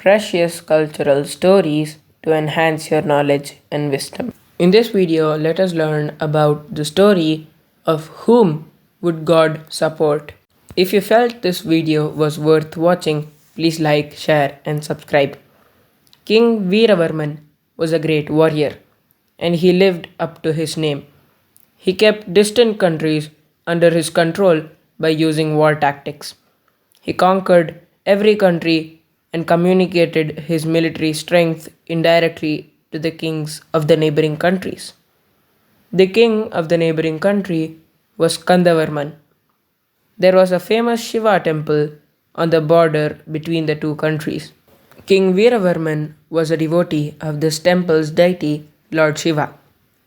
precious cultural stories to enhance your knowledge and wisdom. In this video, let us learn about the story of whom would God support. If you felt this video was worth watching, please like, share, and subscribe. King Veeravarman was a great warrior, and he lived up to his name. He kept distant countries under his control by using war tactics. He conquered every country and communicated his military strength indirectly to the kings of the neighboring countries. The king of the neighboring country was Kandavarman. There was a famous Shiva temple on the border between the two countries. King Veeravarman was a devotee of this temple's deity, Lord Shiva.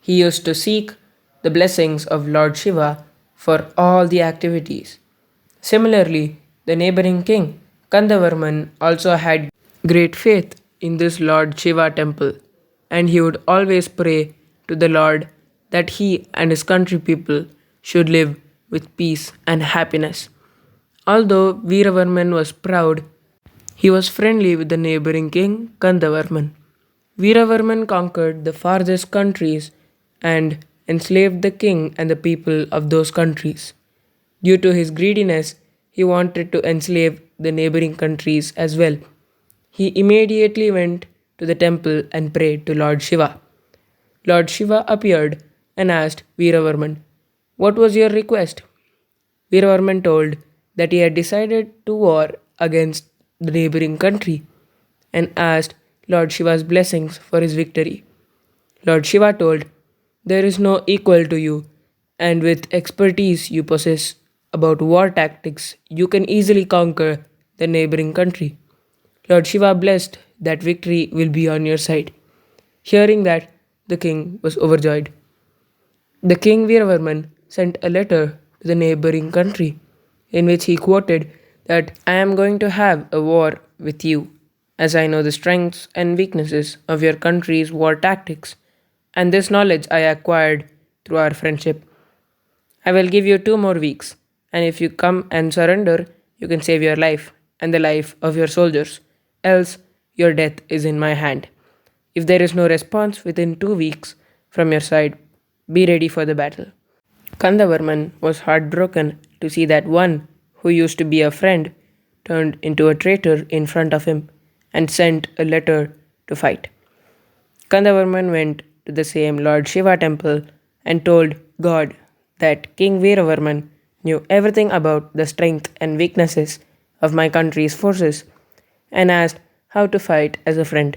He used to seek the blessings of Lord Shiva for all the activities. Similarly, the neighboring king, Kandavarman, also had great faith in this Lord Shiva temple, and he would always pray to the Lord that he and his country people should live with peace and happiness. Although Veeravarman was proud, he was friendly with the neighboring king, Kandavarman. Veeravarman conquered the farthest countries and enslaved the king and the people of those countries. Due to his greediness, he wanted to enslave the neighboring countries as well. He immediately went to the temple and prayed to Lord Shiva. Lord Shiva appeared and asked Veeravarman, "What was your request?" Veeravarman told that he had decided to war against the neighboring country and asked Lord Shiva's blessings for his victory. Lord Shiva told, "There is no equal to you, and with expertise you possess about war tactics, you can easily conquer the neighboring country." Lord Shiva blessed that victory will be on your side. Hearing that, the king was overjoyed. The king Veeravarman sent a letter to the neighboring country in which he quoted that I am going to have a war with you, as I know the strengths and weaknesses of your country's war tactics, and this knowledge I acquired through our friendship. I will give you 2 more weeks, and if you come and surrender, you can save your life and the life of your soldiers, else your death is in my hand. If there is no response within 2 weeks from your side, be ready for the battle. Kandavarman was heartbroken to see that one who used to be a friend turned into a traitor in front of him and sent a letter to fight. Kandavarman went to the same Lord Shiva temple and told God that King Veeravarman knew everything about the strength and weaknesses of my country's forces and asked how to fight as a friend.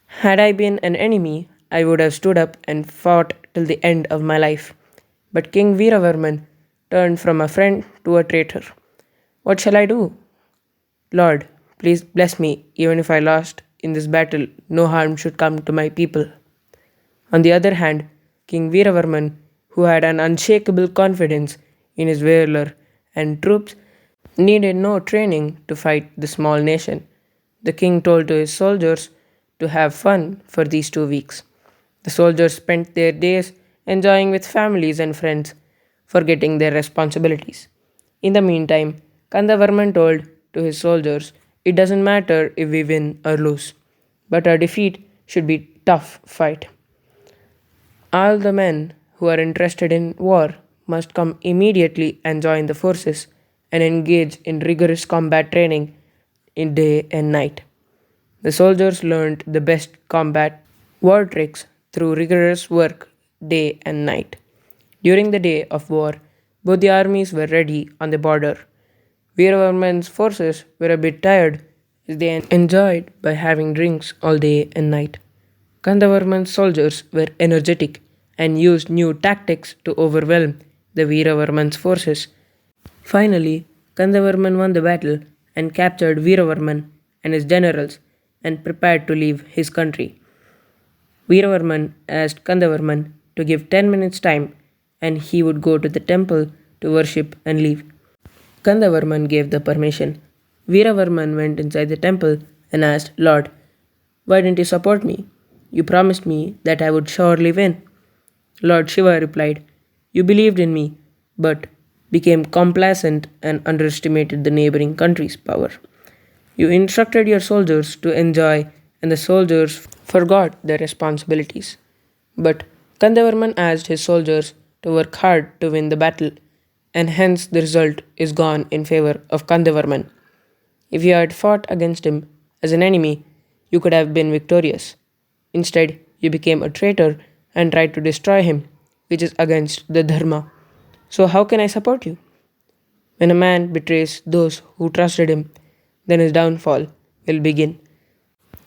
Had I been an enemy, I would have stood up and fought till the end of my life. But King Veeravarman turned from a friend to a traitor. What shall I do? Lord, please bless me, even if I lost in this battle, no harm should come to my people. On the other hand, King Veeravarman, who had an unshakable confidence in his valor and troops, needed no training to fight the small nation. The king told to his soldiers to have fun for these 2 weeks. The soldiers spent their days enjoying with families and friends, forgetting their responsibilities. In the meantime, Kandavarman told to his soldiers, it doesn't matter if we win or lose, but our defeat should be tough fight. All the men who are interested in war must come immediately and join the forces and engage in rigorous combat training in day and night. The soldiers learned the best combat war tricks through rigorous work day and night. During the day of war, both the armies were ready on the border. Veeravarman's forces were a bit tired as they enjoyed by having drinks all day and night. Kandavarman's soldiers were energetic and used new tactics to overwhelm the Veeravarman's forces. Finally, Kandavarman won the battle and captured Veeravarman and his generals and prepared to leave his country. Veeravarman asked Kandavarman to give 10 minutes time and he would go to the temple to worship and leave. Kandavarman gave the permission. Veeravarman went inside the temple and asked, Lord, why didn't you support me? You promised me that I would surely win. Lord Shiva replied, You believed in me, but became complacent and underestimated the neighboring country's power. You instructed your soldiers to enjoy, and the soldiers forgot their responsibilities. But Kandavarman asked his soldiers to work hard to win the battle, and hence the result is gone in favor of Kandavarman. If you had fought against him as an enemy, you could have been victorious. Instead, you became a traitor and tried to destroy him, which is against the Dharma. So, how can I support you? When a man betrays those who trusted him, then his downfall will begin.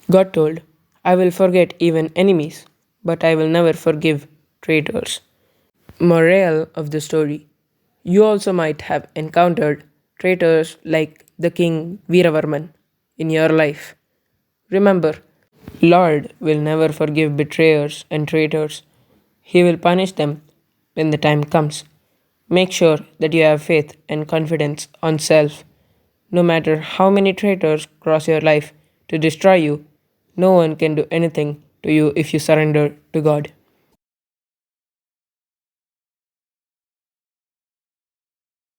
God told, I will forget even enemies, but I will never forgive traitors. Moral of the story: you also might have encountered traitors like the king Veeravarman in your life. Remember, Lord will never forgive betrayers and traitors. He will punish them when the time comes. Make sure that you have faith and confidence on self. No matter how many traitors cross your life to destroy you, no one can do anything to you if you surrender to God.